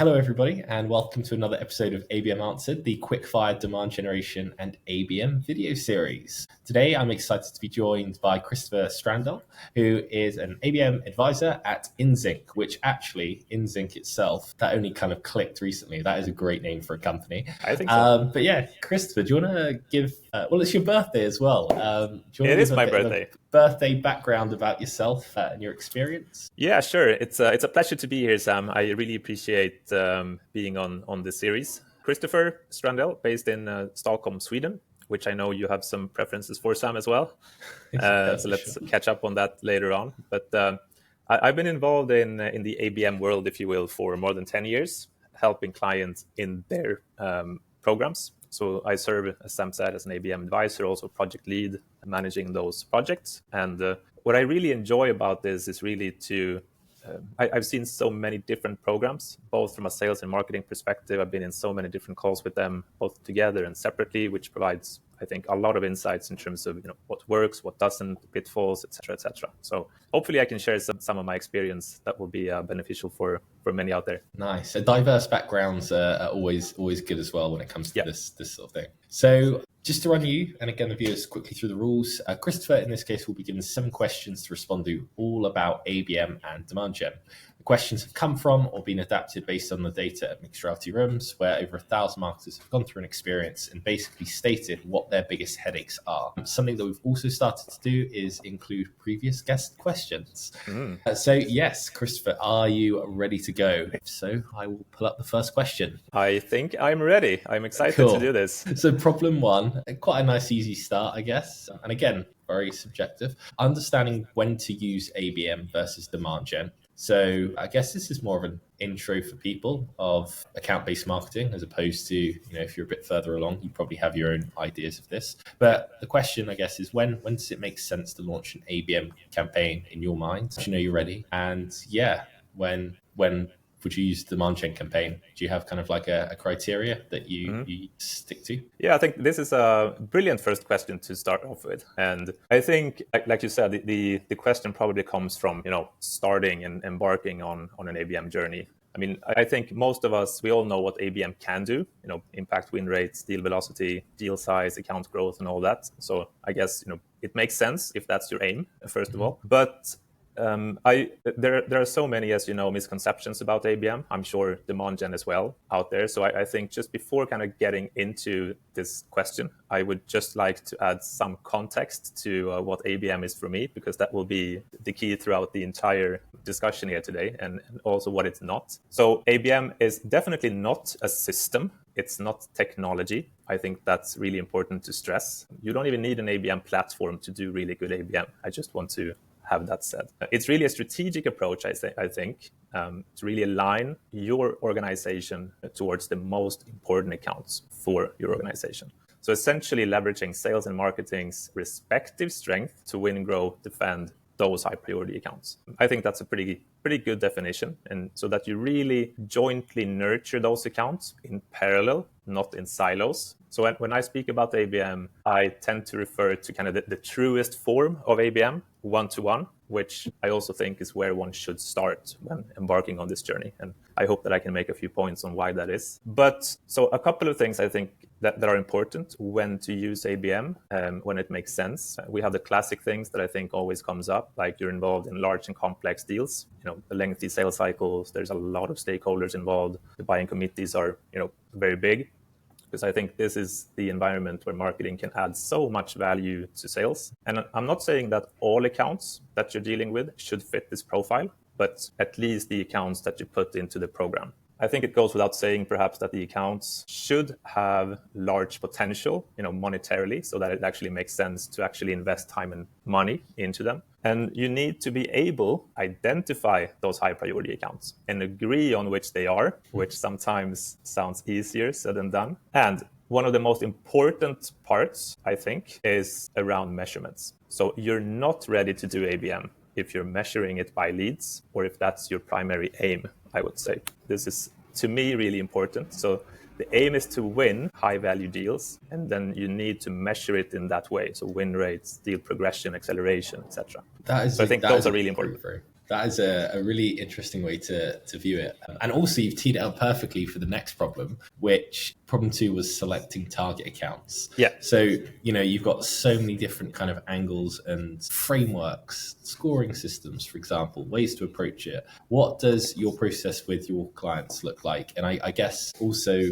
Hello, everybody, and welcome to another episode of ABM Answered, the quick-fire demand generation and ABM video series. Today, I'm excited to be joined by Christopher Strandell, who is an ABM advisor at InZync, which actually, InZync itself, that only kind of clicked recently. That is a great name for a company. I think so. But yeah, Christopher, do you want to give, well, it's your birthday as well. It is my birthday. Birthday background about yourself and your experience? Yeah, sure. It's a pleasure to be here, Sam. I really appreciate being on this series. Christopher Strandell, based in Stockholm, Sweden, which I know you have some preferences for, Sam, as well. So let's catch up on that later on. But I've been involved in the ABM world, if you will, for more than 10 years, helping clients in their programs. So I serve, as Sam said, as an ABM advisor, also project lead, managing those projects. And what I really enjoy about this is really I've seen so many different programs, both from a sales and marketing perspective. I've been in so many different calls with them, both together and separately, which provides, I think, a lot of insights in terms of what works, what doesn't, pitfalls, etc., etc. So hopefully I can share some of my experience that will be beneficial for many out there. Nice. So diverse backgrounds are always good as well when it comes to this sort of thing. So just to run you, and again, the viewers quickly through the rules, Christopher, in this case, will be given 7 questions to respond to, all about ABM and demand gen. The questions have come from or been adapted based on the data at Mixed Reality Rooms, where over 1,000 marketers have gone through an experience and basically stated what their biggest headaches are. Something that we've also started to do is include previous guest questions. So yes, Christopher, are you ready to go? If so, I will pull up the first question. I think I'm ready. I'm excited to do this. So problem 1, quite a nice easy start, I guess. And again, very subjective. Understanding when to use ABM versus demand gen. So I guess this is more of an intro for people of account-based marketing, as opposed to, if you're a bit further along, you probably have your own ideas of this. But the question, I guess, is when does it make sense to launch an ABM campaign in your mind? Do you know you're ready? And yeah, when would you use the demand gen campaign? Do you have kind of like a criteria that you stick to? Yeah, I think this is a brilliant first question to start off with. And I think, like you said, the question probably comes from, starting and embarking on an ABM journey. I mean, I think most of us, we all know what ABM can do, impact win rates, deal velocity, deal size, account growth, and all that. So I guess, it makes sense if that's your aim, first of all. But there are so many, as you know, misconceptions about ABM. I'm sure demand gen as well out there. So I think just before kind of getting into this question, I would just like to add some context to what ABM is for me, because that will be the key throughout the entire discussion here today, and also what it's not. So ABM is definitely not a system. It's not technology. I think that's really important to stress. You don't even need an ABM platform to do really good ABM. I just want to have that said. It's really a strategic approach, I think, to really align your organization towards the most important accounts for your organization. So essentially leveraging sales and marketing's respective strength to win, grow, defend those high priority accounts. I think that's a pretty good definition, and so that you really jointly nurture those accounts in parallel, not in silos. So when I speak about ABM, I tend to refer to kind of the truest form of ABM, one-to-one, which I also think is where one should start when embarking on this journey. And I hope that I can make a few points on why that is. But so a couple of things I think that are important when to use ABM, when it makes sense. We have the classic things that I think always comes up, like you're involved in large and complex deals, the lengthy sales cycles, there's a lot of stakeholders involved. The buying committees are, very big. Because I think this is the environment where marketing can add so much value to sales. And I'm not saying that all accounts that you're dealing with should fit this profile, but at least the accounts that you put into the program. I think it goes without saying, perhaps, that the accounts should have large potential, monetarily, so that it actually makes sense to actually invest time and money into them. And you need to be able to identify those high priority accounts and agree on which they are, which sometimes sounds easier said than done. And one of the most important parts, I think, is around measurements. So you're not ready to do ABM if you're measuring it by leads, or if that's your primary aim, I would say. This is, to me, really important. So the aim is to win high-value deals, and then you need to measure it in that way. So win rates, deal progression, acceleration, etc. So I think those are really important. That is a really interesting way to view it. And also, you've teed it up perfectly for the next problem, which problem 2 was selecting target accounts. Yeah. So, you've got so many different kind of angles and frameworks, scoring systems, for example, ways to approach it. What does your process with your clients look like? And I guess also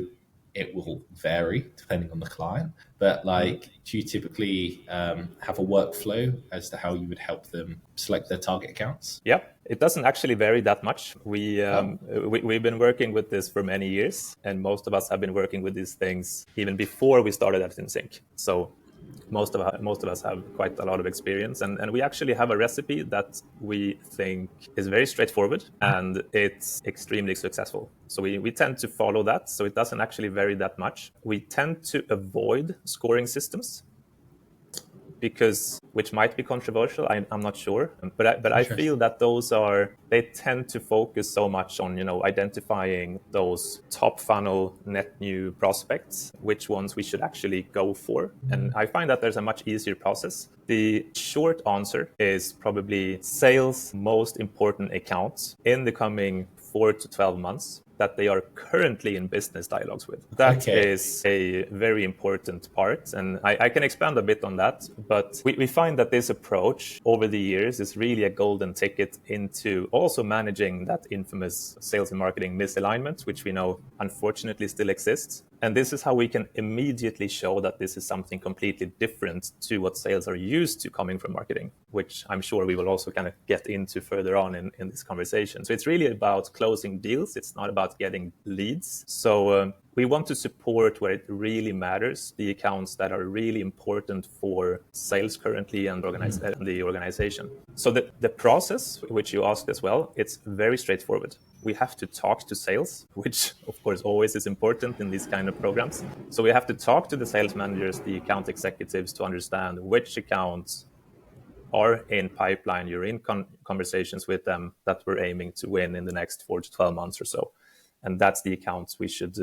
it will vary depending on the client, but do you typically have a workflow as to how you would help them select their target accounts? Yeah, it doesn't actually vary that much. We've been working with this for many years, and most of us have been working with these things even before we started at InSync. So most of us have quite a lot of experience, and we actually have a recipe that we think is very straightforward and it's extremely successful. So we tend to follow that, so it doesn't actually vary that much. We tend to avoid scoring systems, which might be controversial, I'm not sure, but I feel that they tend to focus so much on identifying those top funnel net new prospects, which ones we should actually go for, and I find that there's a much easier process. The short answer is probably sales most important accounts in the coming 4 to 12 months that they are currently in business dialogues with. That is a very important part, and I can expand a bit on that, but we find that this approach over the years is really a golden ticket into also managing that infamous sales and marketing misalignment, which we know unfortunately still exists. And this is how we can immediately show that this is something completely different to what sales are used to coming from marketing, which I'm sure we will also kind of get into further on in this conversation. So it's really about closing deals. It's not about getting leads. So we want to support where it really matters, the accounts that are really important for sales currently and the organization. So the process, which you asked as well, it's very straightforward. We have to talk to sales, which of course always is important in these kind of programs. So we have to talk to the sales managers, the account executives, to understand which accounts are in pipeline. You're in conversations with them that we're aiming to win in the next 4 to 12 months or so. And that's the accounts we should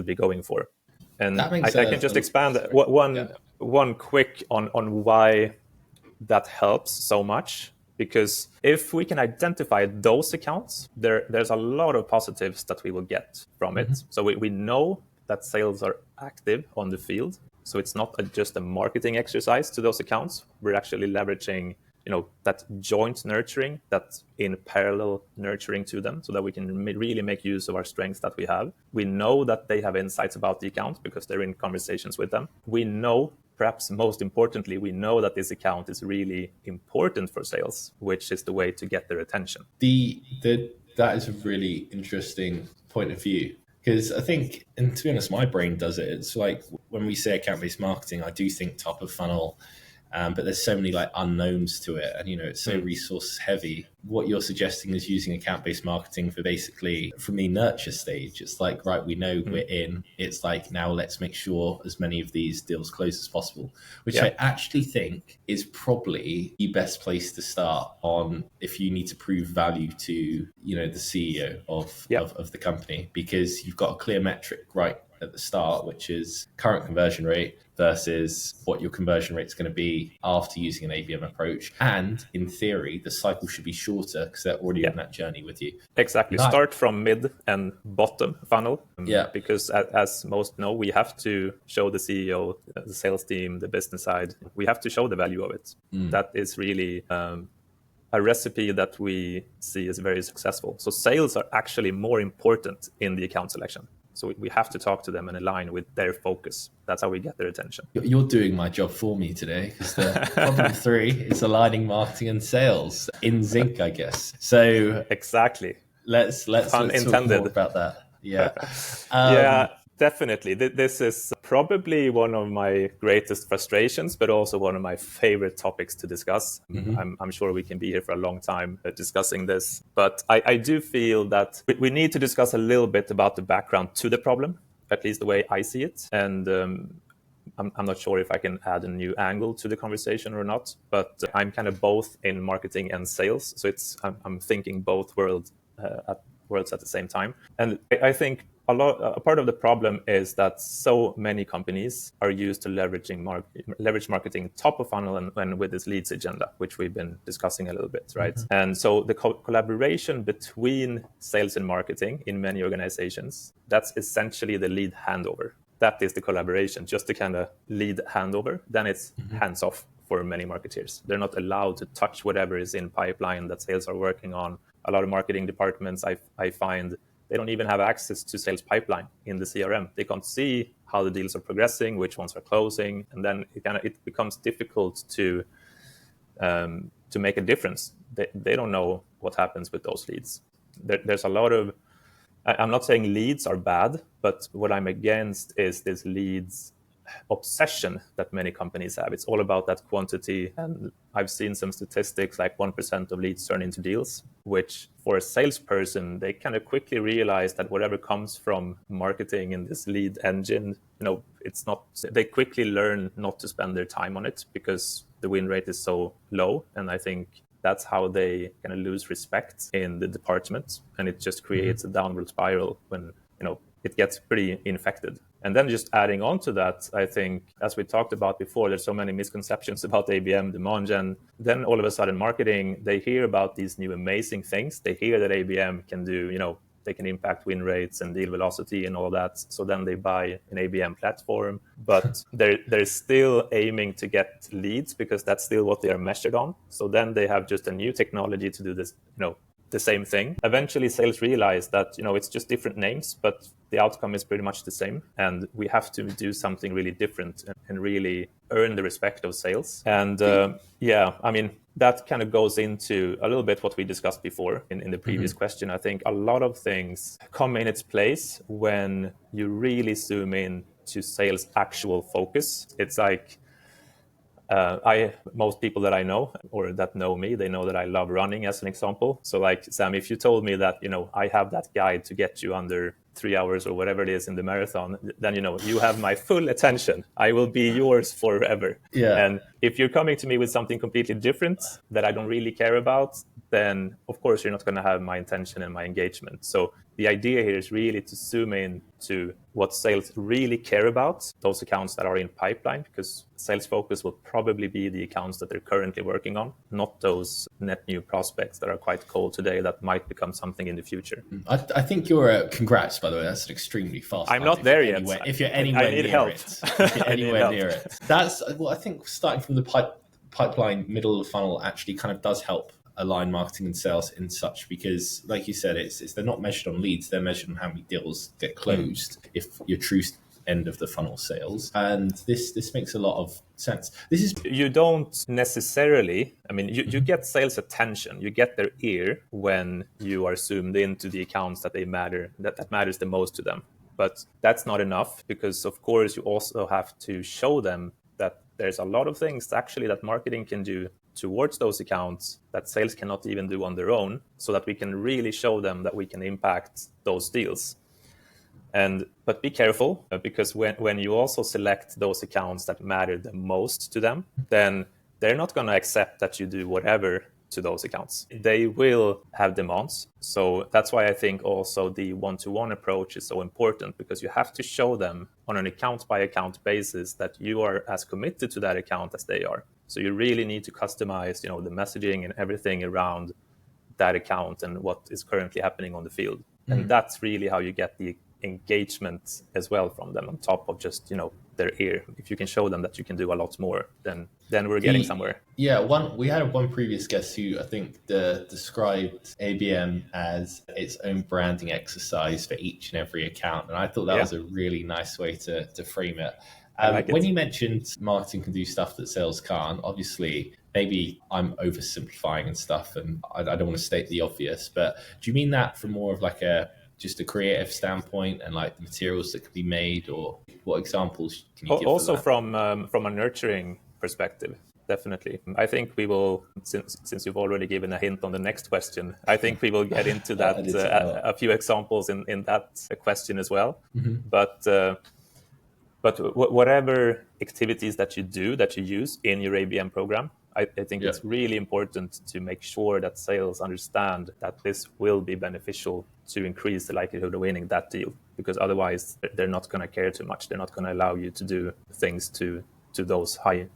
be going for. And I can just expand one quick on why that helps so much. Because if we can identify those accounts, there's a lot of positives that we will get from it. So we know that sales are active on the field. So it's not just a marketing exercise to those accounts. We're actually leveraging that joint nurturing, that in parallel nurturing to them, so that we can really make use of our strengths that we have. We know that they have insights about the account because they're in conversations with them. We know, perhaps most importantly, we know that this account is really important for sales, which is the way to get their attention. That is a really interesting point of view. Because I think, and to be honest, my brain does it. It's like when we say account-based marketing, I do think top of funnel, but there's so many unknowns to it, and it's so resource heavy. What you're suggesting is using account-based marketing for basically from the nurture stage. It's right, we know we're in. It's now let's make sure as many of these deals close as possible, which I actually think is probably the best place to start on if you need to prove value to the CEO of the company, because you've got a clear metric right at the start, which is current conversion rate versus what your conversion rate is going to be after using an ABM approach. And in theory, the cycle should be shorter because they're already on that journey with you. Exactly. Start from mid and bottom funnel. Because as most know, we have to show the CEO, the sales team, the business side, we have to show the value of it. That is really a recipe that we see is very successful. So sales are actually more important in the account selection. So we have to talk to them and align with their focus. That's how we get their attention. You're doing my job for me today, because the problem 3 is aligning marketing and sales in Zinc, I guess. So exactly. Let's talk more about that. Yeah. Yeah, definitely. This is probably one of my greatest frustrations, but also one of my favorite topics to discuss. I'm sure we can be here for a long time discussing this, but I do feel that we need to discuss a little bit about the background to the problem, at least the way I see it. And I'm not sure if I can add a new angle to the conversation or not, but I'm kind of both in marketing and sales. So I'm thinking both worlds at the same time. And I think a part of the problem is that so many companies are used to leverage marketing top of funnel and with this leads agenda, which we've been discussing a little bit, right? Mm-hmm. And so the collaboration between sales and marketing in many organizations, that's essentially the lead handover. That is the collaboration, just the kind of lead handover. Then it's hands off for many marketeers. They're not allowed to touch whatever is in pipeline that sales are working on. A lot of marketing departments, I find, they don't even have access to sales pipeline in the CRM. They can't see how the deals are progressing, which ones are closing, and then it becomes difficult to make a difference. They don't know what happens with those leads. There's a lot of, I'm not saying leads are bad, but what I'm against is this leads obsession that many companies have. It's all about that quantity. And I've seen some statistics like 1% of leads turn into deals, which for a salesperson, they kind of quickly realize that whatever comes from marketing in this lead engine, it's not, they quickly learn not to spend their time on it because the win rate is so low. And I think that's how they kind of lose respect in the department. And it just creates a downward spiral when, it gets pretty infected. And then just adding on to that, I think, as we talked about before, there's so many misconceptions about ABM, demand gen. Then all of a sudden marketing, they hear about these new amazing things. They hear that ABM can do, they can impact win rates and deal velocity and all that. So then they buy an ABM platform, but they're still aiming to get leads because that's still what they are measured on. So then they have just a new technology to do this, the same thing. Eventually sales realize that, it's just different names, but the outcome is pretty much the same. And we have to do something really different and really earn the respect of sales. And that kind of goes into a little bit what we discussed before in the previous question. I think a lot of things come in its place when you really zoom in to sales actual focus. It's like, most people that I know or that know me, they know that I love running as an example. So like, Sam, if you told me that, I have that guide to get you under 3 hours or whatever it is in the marathon, then, you have my full attention. I will be yours forever. Yeah. And if you're coming to me with something completely different that I don't really care about, then of course you're not going to have my attention and my engagement. So the idea here is really to zoom in to what sales really care about, those accounts that are in pipeline, because sales focus will probably be the accounts that they're currently working on, not those net new prospects that are quite cold today that might become something in the future. I think you're, congrats, by the way, that's an extremely fast. I'm not there yet. If you're anywhere near help. it. If you're anywhere near it. That's, I think starting from the pipeline, middle of the funnel actually kind of does help align marketing and sales in such, because like you said, it's they're not measured on leads, they're measured on how many deals get closed if your true end of the funnel sales. And this makes a lot of sense. You don't necessarily, you get sales attention, you get their ear when you are zoomed into the accounts that that matters the most to them. But that's not enough, because of course you also have to show them that there's a lot of things actually that marketing can do towards those accounts that sales cannot even do on their own, so that we can really show them that we can impact those deals. But be careful, because when you also select those accounts that matter the most to them, then they're not going to accept that you do whatever to those accounts. They will have demands. So that's why I think also the one-to-one approach is so important, because you have to show them on an account by account basis that you are as committed to that account as they are. So you really need to customize, the messaging and everything around that account and what is currently happening on the field. And that's really how you get the engagement as well from them, on top of just, their ear. If you can show them that you can do a lot more, then we're getting somewhere. Yeah, we had one previous guest who I think described ABM as its own branding exercise for each and every account. And I thought that was a really nice way to frame it. When you mentioned marketing can do stuff that sales can't, obviously, maybe I'm oversimplifying and stuff, and I don't want to state the obvious, but do you mean that from more of like just a creative standpoint and like the materials that could be made, or what examples can you give? Also from a nurturing perspective, definitely. I think we will, since you've already given a hint on the next question, I think we will get into that a few examples in that question as well. But whatever activities that you use in your ABM program, I think it's really important to make sure that sales understand that this will be beneficial to increase the likelihood of winning that deal, because otherwise they're not going to care too much. They're not going to allow you to do things to those high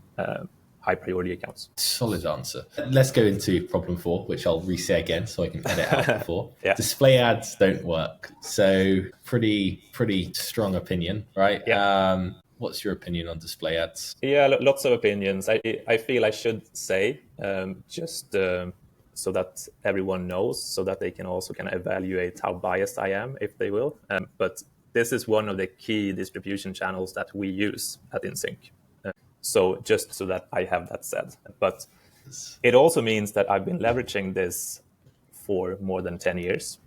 priority accounts. Solid answer. Let's go into problem 4, which I'll re-say again so I can edit out before. Yeah. Display ads don't work. So pretty strong opinion, right? Yeah. What's your opinion on display ads? Yeah, lots of opinions. I feel I should say just so that everyone knows, so that they can also kind of evaluate how biased I am, if they will. But this is one of the key distribution channels that we use at InSync. So just so that I have that said. But it also means that I've been leveraging this for more than 10 years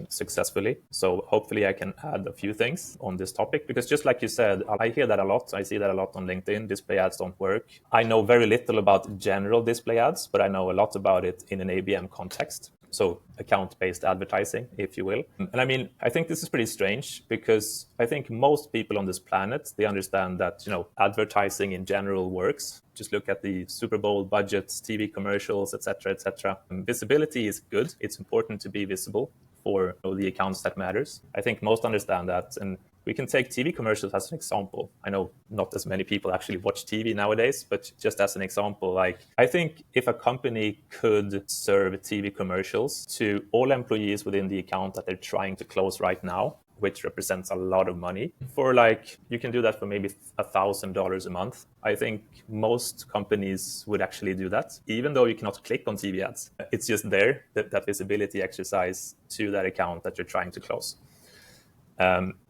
successfully. So hopefully I can add a few things on this topic, because just like you said, I hear that a lot. I see that a lot on LinkedIn. Display ads don't work. I know very little about general display ads, but I know a lot about it in an ABM context. So account-based advertising, if you will. And I mean, I think this is pretty strange, because I think most people on this planet, they understand that, advertising in general works. Just look at the Super Bowl budgets, TV commercials, etc., etc. Visibility is good. It's important to be visible for the accounts that matters. I think most understand that. And we can take TV commercials as an example. I know not as many people actually watch TV nowadays, but just as an example, like I think if a company could serve TV commercials to all employees within the account that they're trying to close right now, which represents a lot of money, for like, you can do that for maybe $1,000 a month. I think most companies would actually do that, even though you cannot click on TV ads. It's just there, that visibility exercise to that account that you're trying to close.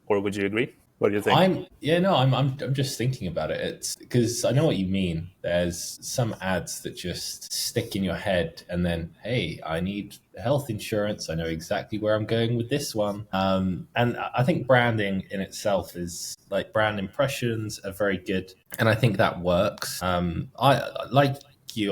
Or would you agree? What do you think? I'm just thinking about it. It's because I know what you mean. There's some ads that just stick in your head, and then, hey, I need health insurance. I know exactly where I'm going with this one. And I think branding in itself is like, brand impressions are very good, and I think that works. I like you.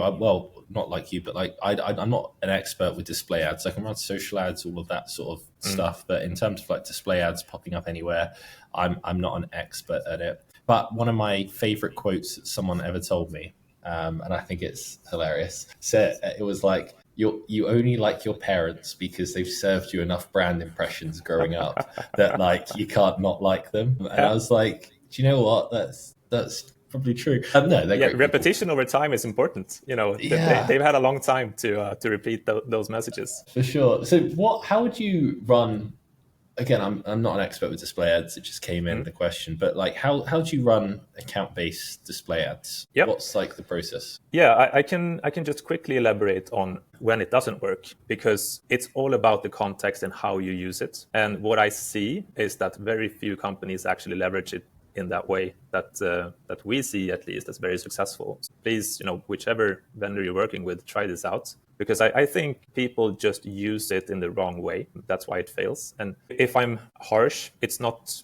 Not like you, but like I'm not an expert with display ads. I can run social ads, all of that sort of stuff. But in terms of like display ads popping up anywhere, I'm not an expert at it. But one of my favorite quotes that someone ever told me, and I think it's hilarious, said it was like, you only like your parents because they've served you enough brand impressions growing up that like you can't not like them. And I was like, do you know what? That's probably true. Repetition over time is important. They've had a long time to repeat those messages. For sure. So how would you run? Again, I'm not an expert with display ads. It just came in the question, but like, how do you run account-based display ads? Yep. What's like the process? Yeah, I can just quickly elaborate on when it doesn't work, because it's all about the context and how you use it. And what I see is that very few companies actually leverage it in that way that we see, at least, as very successful. So please, whichever vendor you're working with, try this out, because I think people just use it in the wrong way. That's why it fails. And if I'm harsh, it's not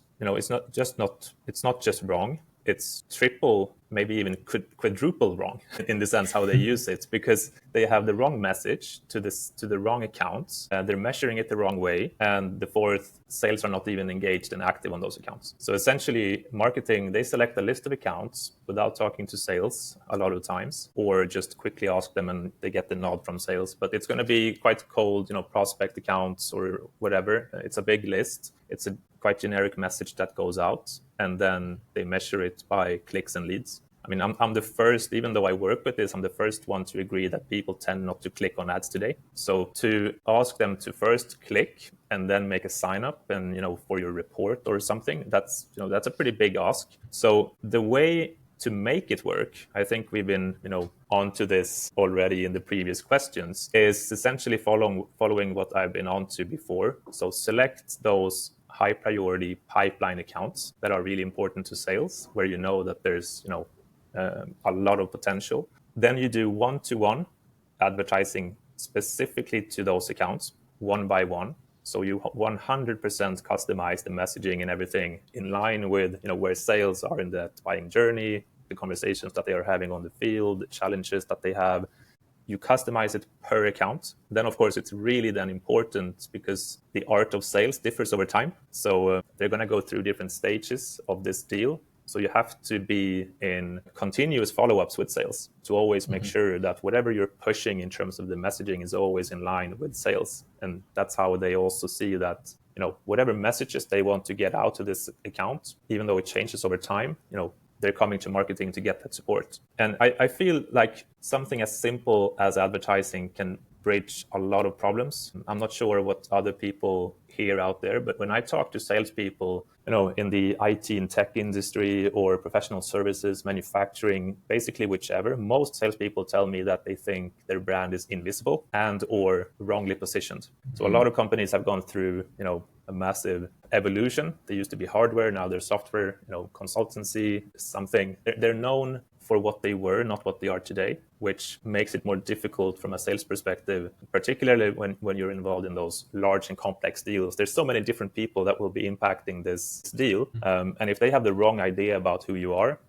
just wrong. It's triple, maybe even quadruple wrong in the sense how they use it, because they have the wrong message to the wrong accounts. They're measuring it the wrong way. And the fourth, sales are not even engaged and active on those accounts. So essentially, marketing, they select a list of accounts without talking to sales a lot of times, or just quickly ask them and they get the nod from sales. But it's going to be quite cold, prospect accounts or whatever. It's a big list. It's a quite generic message that goes out, and then they measure it by clicks and leads. I mean, I'm the first, even though I work with this, I'm the first one to agree that people tend not to click on ads today. So to ask them to first click and then make a sign up and, for your report or something, that's a pretty big ask. So the way to make it work, I think we've been, onto this already in the previous questions, is essentially following what I've been onto before. So select those high priority pipeline accounts that are really important to sales, where that there's a lot of potential. Then you do one-to-one advertising specifically to those accounts, one by one. So you 100% customize the messaging and everything in line with where sales are in that buying journey, the conversations that they are having on the field, the challenges that they have. You customize it per account. Then, of course, it's really then important, because the art of sales differs over time. So they're going to go through different stages of this deal. So you have to be in continuous follow-ups with sales to always make sure that whatever you're pushing in terms of the messaging is always in line with sales. And that's how they also see that, whatever messages they want to get out to this account, even though it changes over time, they're coming to marketing to get that support. And I feel like something as simple as advertising can bridge a lot of problems. I'm not sure what other people hear out there, but when I talk to salespeople, in the IT and tech industry or professional services, manufacturing, basically whichever, most salespeople tell me that they think their brand is invisible and or wrongly positioned. So a lot of companies have gone through, a massive evolution. They used to be hardware, now they're software, consultancy, something. They're known for what they were, not what they are today, which makes it more difficult from a sales perspective, particularly when you're involved in those large and complex deals. There's so many different people that will be impacting this deal. And if they have the wrong idea about who you are,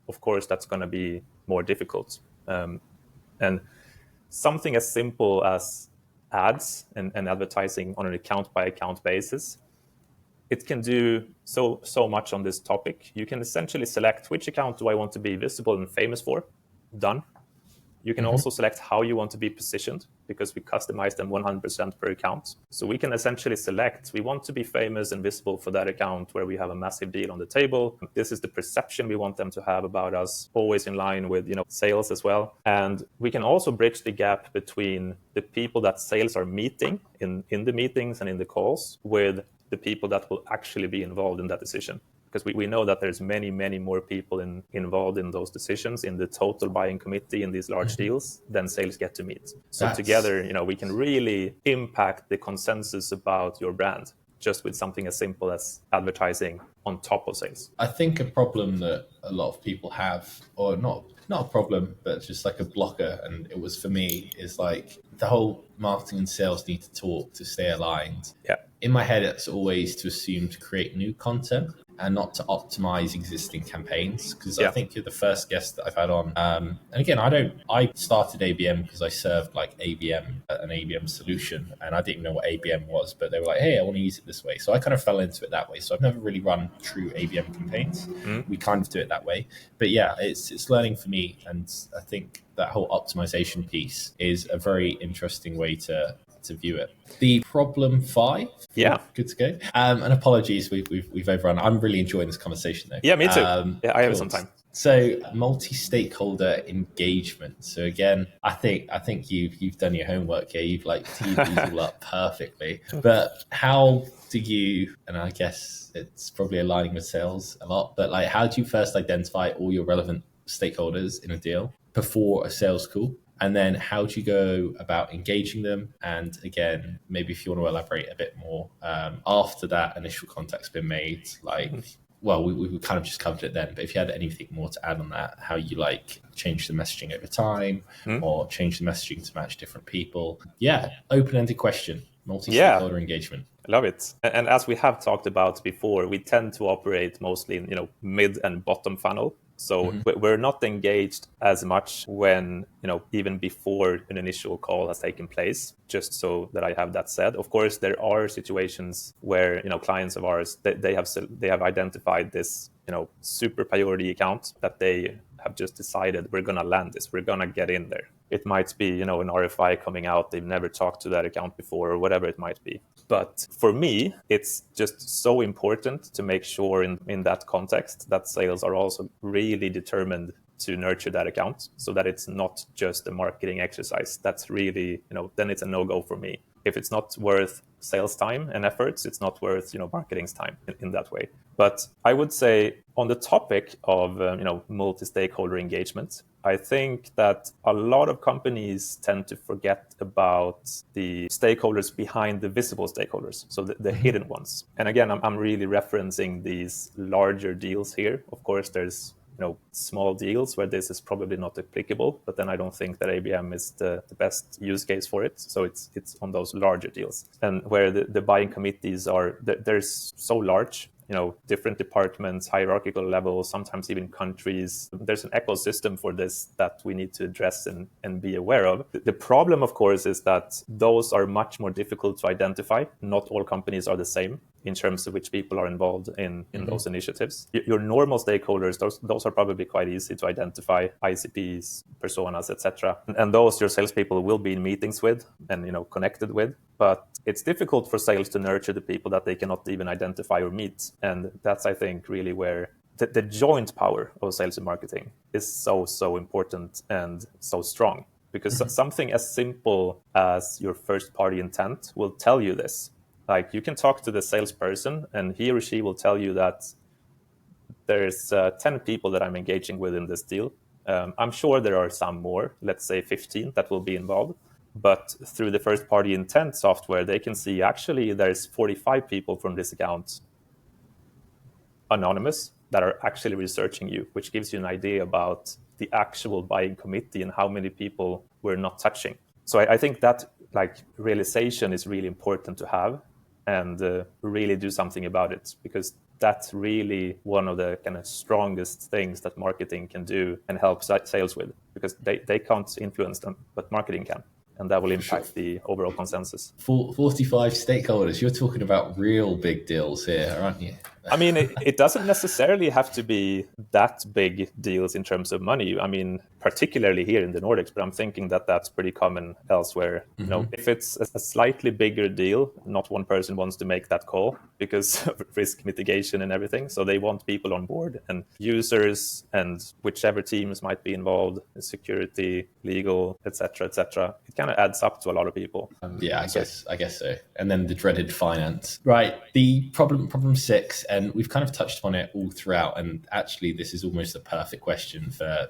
of course, that's going to be more difficult. And something as simple as ads and advertising on an account-by-account basis, it can do so much on this topic. You can essentially select which account do I want to be visible and famous for. Done. You can also select how you want to be positioned, because we customize them 100% per account. So we can essentially select, we want to be famous and visible for that account where we have a massive deal on the table. This is the perception we want them to have about us, always in line with, sales as well. And we can also bridge the gap between the people that sales are meeting in the meetings and in the calls with the people that will actually be involved in that decision. Because we know that there's many, many more people involved in those decisions, in the total buying committee in these large deals, than sales get to meet. So together, we can really impact the consensus about your brand just with something as simple as advertising on top of sales. I think a problem that a lot of people have, or not a problem, but just like a blocker, and it was for me, is like the whole marketing and sales need to talk to stay aligned. Yeah. In my head, it's always to assume to create new content and not to optimize existing campaigns, because I think you're the first guest that I've had on. And again, I started ABM because I served like an ABM solution, and I didn't even know what ABM was, but they were like, hey, I want to use it this way. So I kind of fell into it that way. So I've never really run true ABM campaigns. We kind of do it that way. But yeah, it's learning for me. And I think that whole optimization piece is a very interesting way to view it. The problem 5. Yeah. Good to go. And apologies, we've overrun. I'm really enjoying this conversation though. Yeah, me too. I have some time. So multi-stakeholder engagement. So again, I think you've done your homework here. You've teed these all up perfectly. But how do you, and I guess it's probably aligning with sales a lot, but how do you first identify all your relevant stakeholders in a deal before a sales call? And then how do you go about engaging them? And again, maybe if you want to elaborate a bit more after that initial contact's been made, well, we kind of just covered it then, but if you had anything more to add on that, how you change the messaging over time or change the messaging to match different people. Yeah, open-ended question, multi-stakeholder engagement. I love it. And as we have talked about before, we tend to operate mostly in, mid and bottom funnel. So we're not engaged as much when, even before an initial call has taken place, just so that I have that said. Of course, there are situations where, clients of ours, they have identified this, super priority account that they have just decided we're going to land this, we're going to get in there. It might be, an RFI coming out, they've never talked to that account before or whatever it might be. But for me, it's just so important to make sure in that context that sales are also really determined to nurture that account so that it's not just a marketing exercise. That's really, then it's a no-go for me. If it's not worth sales time and efforts, it's not worth, marketing's time in that way. But I would say on the topic of, multi-stakeholder engagement, I think that a lot of companies tend to forget about the stakeholders behind the visible stakeholders, so the hidden ones. And again, I'm really referencing these larger deals here. Of course, there's small deals where this is probably not applicable, but then I don't think that ABM is the best use case for it. So it's on those larger deals, and where the buying committees are, they're so large, different departments, hierarchical levels, sometimes even countries. There's an ecosystem for this that we need to address and be aware of. The problem, of course, is that those are much more difficult to identify. Not all companies are the same. in terms of which people are involved in those initiatives. Your normal stakeholders, those are probably quite easy to identify, ICPs, personas, etc. And those your salespeople will be in meetings with and connected with. But it's difficult for sales to nurture the people that they cannot even identify or meet. And that's, I think, really where the joint power of sales and marketing is so important and so strong. Because something as simple as your first party intent will tell you this. Like, you can talk to the salesperson and he or she will tell you that there's 10 people that I'm engaging with in this deal. I'm sure there are some more, let's say 15 that will be involved. But through the first party intent software, they can see actually there's 45 people from this account, anonymous, that are actually researching you, which gives you an idea about the actual buying committee and how many people we're not touching. So I think that realization is really important to have and really do something about it, because that's really one of the kind of strongest things that marketing can do and help sales with, because they can't influence them, but marketing can. And that will impact the overall consensus. 45 stakeholders. You're talking about real big deals here, aren't you? I mean, it doesn't necessarily have to be that big deals in terms of money. I mean, particularly here in the Nordics, but I'm thinking that that's pretty common elsewhere. If it's a slightly bigger deal, not one person wants to make that call because of risk mitigation and everything. So they want people on board and users and whichever teams might be involved, security, legal, etc., etc. It kind of adds up to a lot of people. I guess so. And then the dreaded finance. Right. The problem 6, and we've kind of touched on it all throughout. And actually, this is almost a perfect question for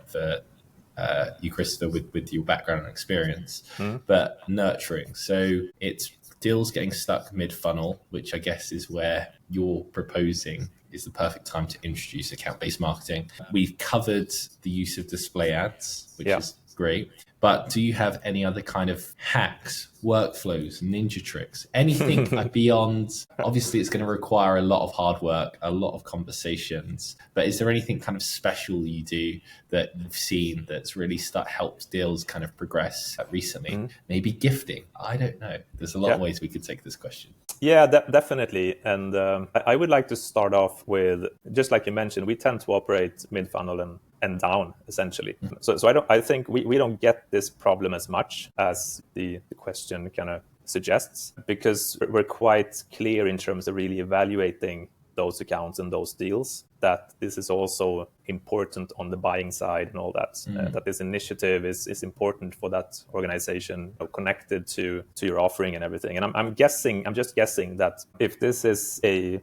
you, Christopher, with your background and experience. But nurturing. So it's deals getting stuck mid-funnel, which I guess is where you're proposing is the perfect time to introduce account-based marketing. We've covered the use of display ads, which is great. But do you have any other kind of hacks, workflows, ninja tricks, anything beyond? Obviously, it's going to require a lot of hard work, a lot of conversations. But is there anything kind of special you do that you've seen that's really helped deals kind of progress recently? Maybe gifting. I don't know. There's a lot of ways we could take this question. Yeah, definitely. And I would like to start off with, just like you mentioned, we tend to operate mid-funnel and down, essentially. So I think we don't get this problem as much as the question kind of suggests, because we're quite clear in terms of really evaluating those accounts and those deals, that this is also important on the buying side and all that, that this initiative is important for that organization, connected to your offering and everything. And I'm just guessing that if this is a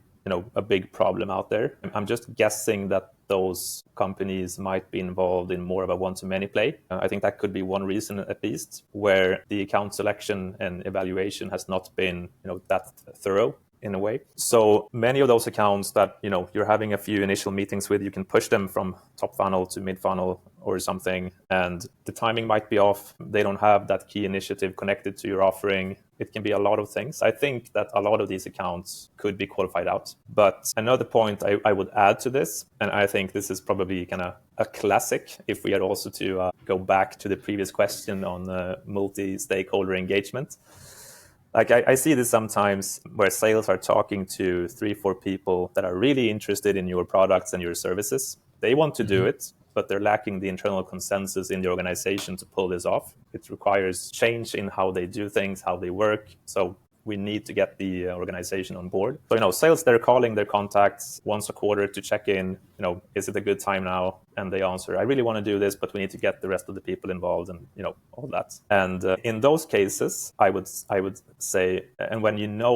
big problem out there, I'm just guessing that those companies might be involved in more of a one-to-many play. I think that could be one reason, at least, where the account selection and evaluation has not been that thorough in a way. So many of those accounts that you're having a few initial meetings with, you can push them from top funnel to mid funnel or something, and the timing might be off. They don't have that key initiative connected to your offering. It can be a lot of things. I think that a lot of these accounts could be qualified out. But another point I would add to this, and I think this is probably kind of a classic, if we are also to go back to the previous question on multi-stakeholder engagement. Like I see this sometimes where sales are talking to 3-4 people that are really interested in your products and your services. They want to do it, but they're lacking the internal consensus in the organization to pull this off. It requires change in how they do things, how they work. So we need to get the organization on board. So, sales, they're calling their contacts once a quarter to check in, is it a good time now? And they answer, I really want to do this, but we need to get the rest of the people involved and, all that. And in those cases, I would say, and when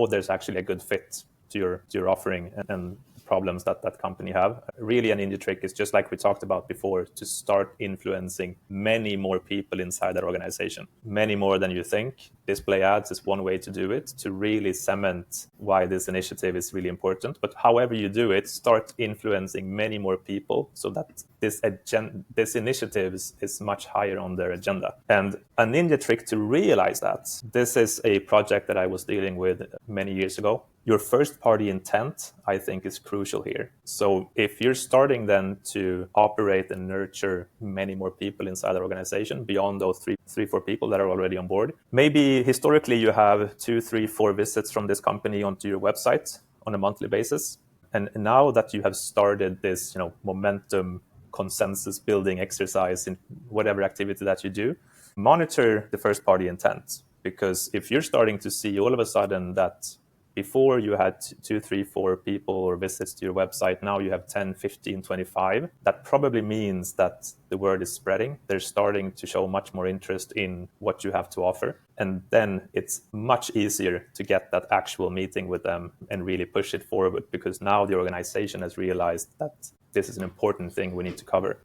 there's actually a good fit to your offering and problems that company have, really an indie trick is, just like we talked about before, to start influencing many more people inside that organization, many more than you think. Display ads is one way to do it, to really cement why this initiative is really important. But however you do it, start influencing many more people so that this initiative is much higher on their agenda. And a ninja trick to realize that, this is a project that I was dealing with many years ago. Your first party intent, I think, is crucial here. So if you're starting then to operate and nurture many more people inside the organization beyond those 3-4 people that are already on board, maybe historically you have 2, 3, 4 visits from this company onto your website on a monthly basis. And now that you have started this, momentum consensus building exercise in whatever activity that you do, monitor the first party intent. Because if you're starting to see all of a sudden that before you had 2, 3, 4 people or visits to your website, now you have 10, 15, 25, that probably means that the word is spreading. They're starting to show much more interest in what you have to offer. And then it's much easier to get that actual meeting with them and really push it forward, because now the organization has realized that this is an important thing we need to cover.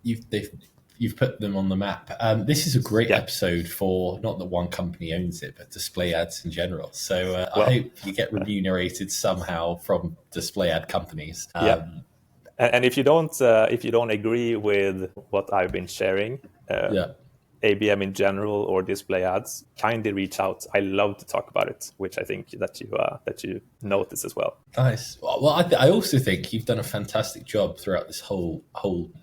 You've put them on the map. This is a great episode for, not that one company owns it, but display ads in general. So I hope you get remunerated somehow from display ad companies. And if you don't agree with what I've been sharing, ABM in general or display ads, kindly reach out. I love to talk about it, which I think that you notice as well. Nice. Well, I also think you've done a fantastic job throughout this whole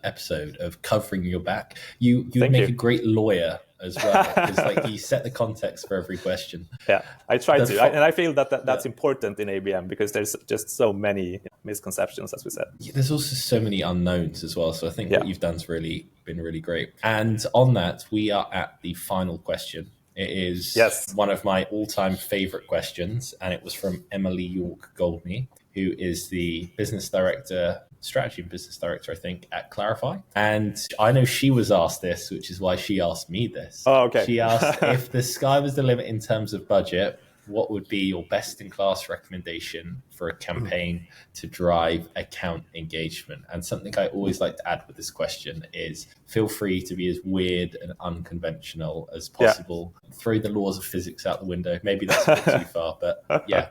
episode of covering your back. You make a great lawyer as well, because you set the context for every question. Yeah, I try to, and I feel that's important in ABM, because there's just so many misconceptions, as we said. There's also so many unknowns as well. So I think what you've done has been really great. And on that, we are at the final question. It is one of my all-time favorite questions, and it was from Emily York Goldney, who is the strategy and business director, I think, at Clarify. And I know she was asked this, which is why she asked me this. Oh, okay. She asked, if the sky was the limit in terms of budget, what would be your best-in-class recommendation for a campaign to drive account engagement? And something I always like to add with this question is, feel free to be as weird and unconventional as possible. Throw the laws of physics out the window. Maybe that's a bit too far, but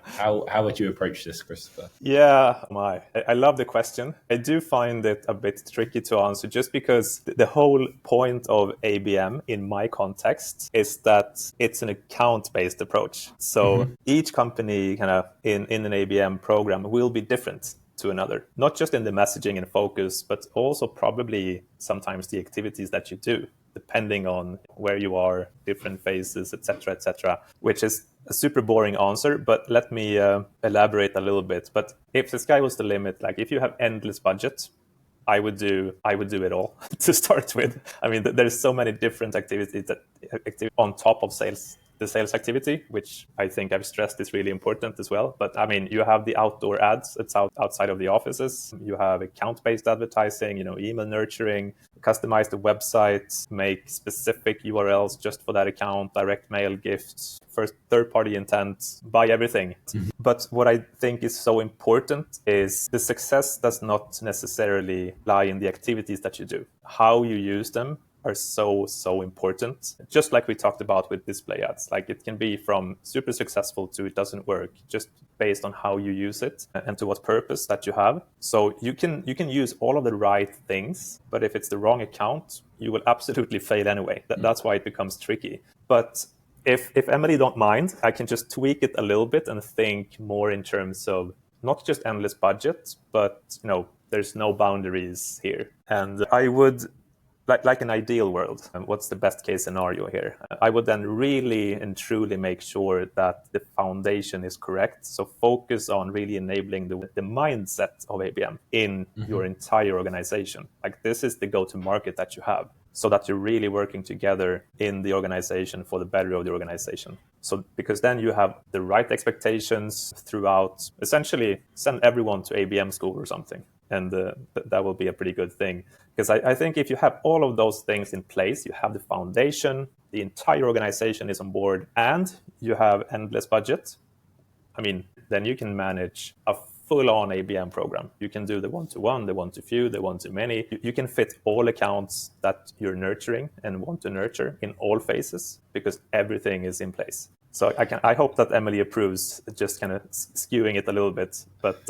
how would you approach this, Christopher? I love the question. I do find it a bit tricky to answer, just because the whole point of ABM in my context is that it's an account-based approach. So each company kind of in an ABM program will be different to another, not just in the messaging and focus, but also probably sometimes the activities that you do, depending on where you are, different phases, etc., which is a super boring answer, but let me elaborate a little bit. But if the sky was the limit, like if you have endless budget, I would do it all to start with. I mean, there's so many different activities on top of the sales activity, which I think I've stressed is really important as well. But I mean, you have the outdoor ads, it's outside of the offices. You have account-based advertising, email nurturing, customize the website, make specific URLs just for that account, direct mail, gifts, first third-party intent, buy everything. But what I think is so important is the success does not necessarily lie in the activities that you do. How you use them are so important. Just like we talked about with display ads, like it can be from super successful to it doesn't work, just based on how you use it and to what purpose that you have. So you can use all of the right things, but if it's the wrong account, you will absolutely fail anyway. That's why it becomes tricky. But if Emily don't mind, I can just tweak it a little bit and think more in terms of not just endless budget, but there's no boundaries here. And I would, like an ideal world, what's the best case scenario here? I would then really and truly make sure that the foundation is correct. So focus on really enabling the mindset of ABM in your entire organization. Like this is the go-to-market that you have, so that you're really working together in the organization for the better of the organization. So because then you have the right expectations throughout, essentially send everyone to ABM school or something. And that will be a pretty good thing. Because I think if you have all of those things in place, you have the foundation, the entire organization is on board, and you have endless budget, I mean, then you can manage a full-on ABM program. You can do the one-to-one, the one-to-few, the one-to-many. You can fit all accounts that you're nurturing and want to nurture in all phases, because everything is in place. So I hope that Emily approves, just kind of skewing it a little bit, but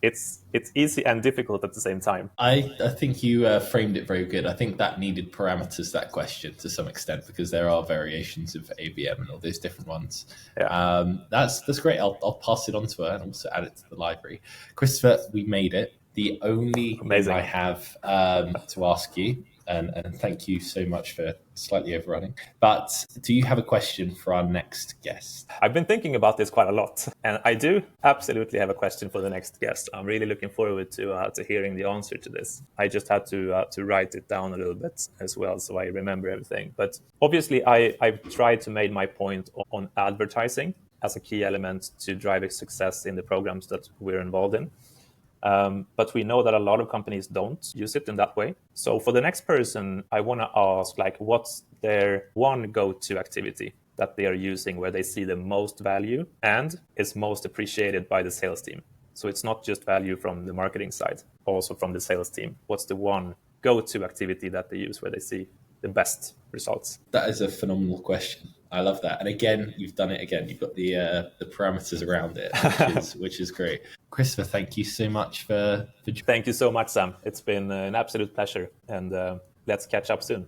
it's easy and difficult at the same time. I think you framed it very good. I think that needed parameters, that question, to some extent, because there are variations of ABM and all those different ones. Yeah. That's great. I'll pass it on to her and also add it to the library. Christopher, we made it. The only thing I have to ask you and thank you so much for slightly overrunning. But do you have a question for our next guest? I've been thinking about this quite a lot, and I do absolutely have a question for the next guest. I'm really looking forward to hearing the answer to this. I just had to write it down a little bit as well, so I remember everything. But obviously, I've tried to make my point on advertising as a key element to driving success in the programs that we're involved in. But we know that a lot of companies don't use it in that way. So for the next person, I want to ask, like, what's their one go-to activity that they are using where they see the most value and is most appreciated by the sales team? So it's not just value from the marketing side, also from the sales team. What's the one go-to activity that they use where they see the best results? That is a phenomenal question. I love that. And again, you've done it again. You've got the parameters around it, which is great. Christopher, thank you so much for Thank you so much, Sam. It's been an absolute pleasure. And let's catch up soon.